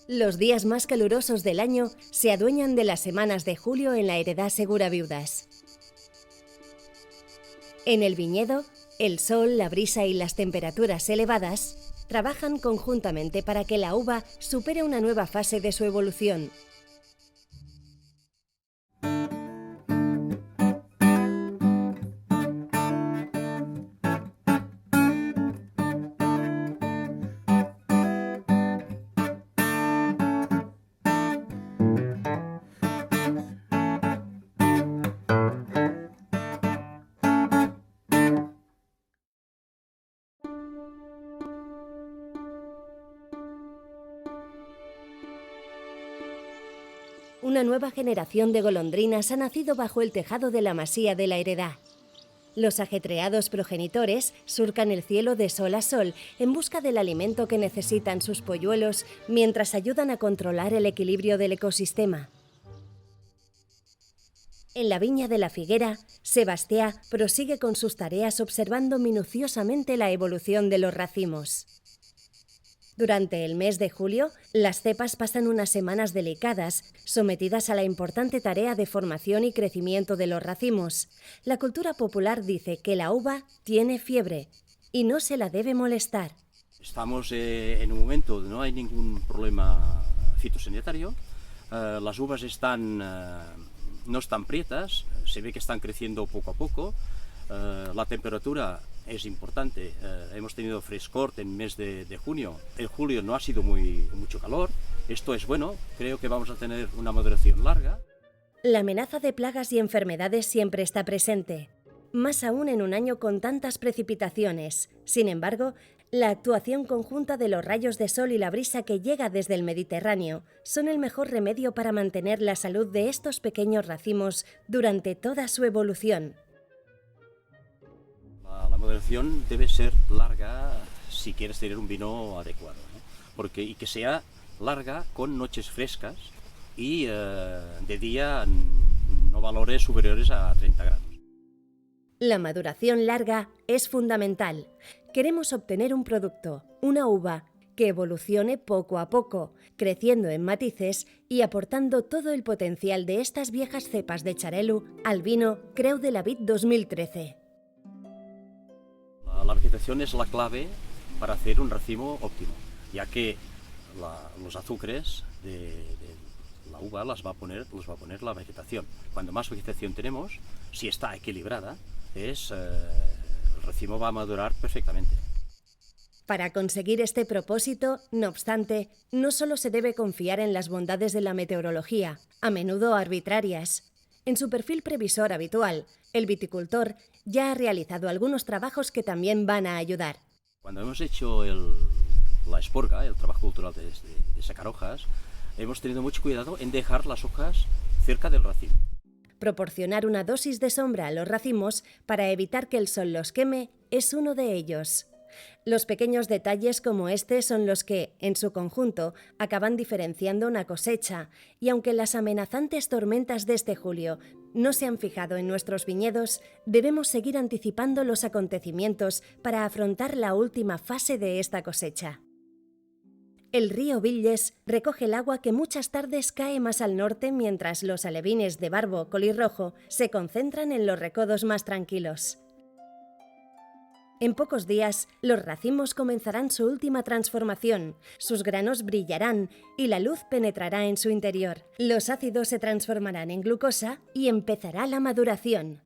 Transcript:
Los días más calurosos del año se adueñan de las semanas de julio en la Heredad Segura Viudas. En el viñedo, el sol, la brisa y las temperaturas elevadas trabajan conjuntamente para que la uva supere una nueva fase de su evolución. Una nueva generación de golondrinas ha nacido bajo el tejado de la masía de la Heredad. Los ajetreados progenitores surcan el cielo de sol a sol en busca del alimento que necesitan sus polluelos mientras ayudan a controlar el equilibrio del ecosistema. En la viña de la Figuera, Sebastià prosigue con sus tareas observando minuciosamente la evolución de los racimos. Durante el mes de julio, las cepas pasan unas semanas delicadas, sometidas a la importante tarea de formación y crecimiento de los racimos. La cultura popular dice que la uva tiene fiebre y no se la debe molestar. Estamos en un momento donde no hay ningún problema fitosanitario. Las uvas no están prietas, se ve que están creciendo poco a poco. La temperatura es importante, hemos tenido frescor en el mes de junio, en julio no ha sido mucho calor, esto es bueno, creo que vamos a tener una maduración larga. La amenaza de plagas y enfermedades siempre está presente, más aún en un año con tantas precipitaciones. Sin embargo, la actuación conjunta de los rayos de sol y la brisa que llega desde el Mediterráneo son el mejor remedio para mantener la salud de estos pequeños racimos durante toda su evolución. La maduración debe ser larga si quieres tener un vino adecuado, ¿no? Y que sea larga con noches frescas y de día no valores superiores a 30 grados. La maduración larga es fundamental. Queremos obtener un producto, una uva, que evolucione poco a poco, creciendo en matices y aportando todo el potencial de estas viejas cepas de Xarel·lo al vino Creu de la Vid 2013. La vegetación es la clave para hacer un racimo óptimo, ya que los azúcares de la uva los va a poner la vegetación. Cuando más vegetación tenemos, si está equilibrada, el racimo va a madurar perfectamente. Para conseguir este propósito, no obstante, no solo se debe confiar en las bondades de la meteorología, a menudo arbitrarias. En su perfil previsor habitual, el viticultor ya ha realizado algunos trabajos que también van a ayudar. Cuando hemos hecho la esporga, el trabajo cultural de sacar hojas, hemos tenido mucho cuidado en dejar las hojas cerca del racimo. Proporcionar una dosis de sombra a los racimos para evitar que el sol los queme es uno de ellos. Los pequeños detalles como este son los que, en su conjunto, acaban diferenciando una cosecha, y aunque las amenazantes tormentas de este julio no se han fijado en nuestros viñedos, debemos seguir anticipando los acontecimientos para afrontar la última fase de esta cosecha. El río Villes recoge el agua que muchas tardes cae más al norte mientras los alevines de Barbo colirrojo se concentran en los recodos más tranquilos. En pocos días, los racimos comenzarán su última transformación, sus granos brillarán y la luz penetrará en su interior. Los ácidos se transformarán en glucosa y empezará la maduración.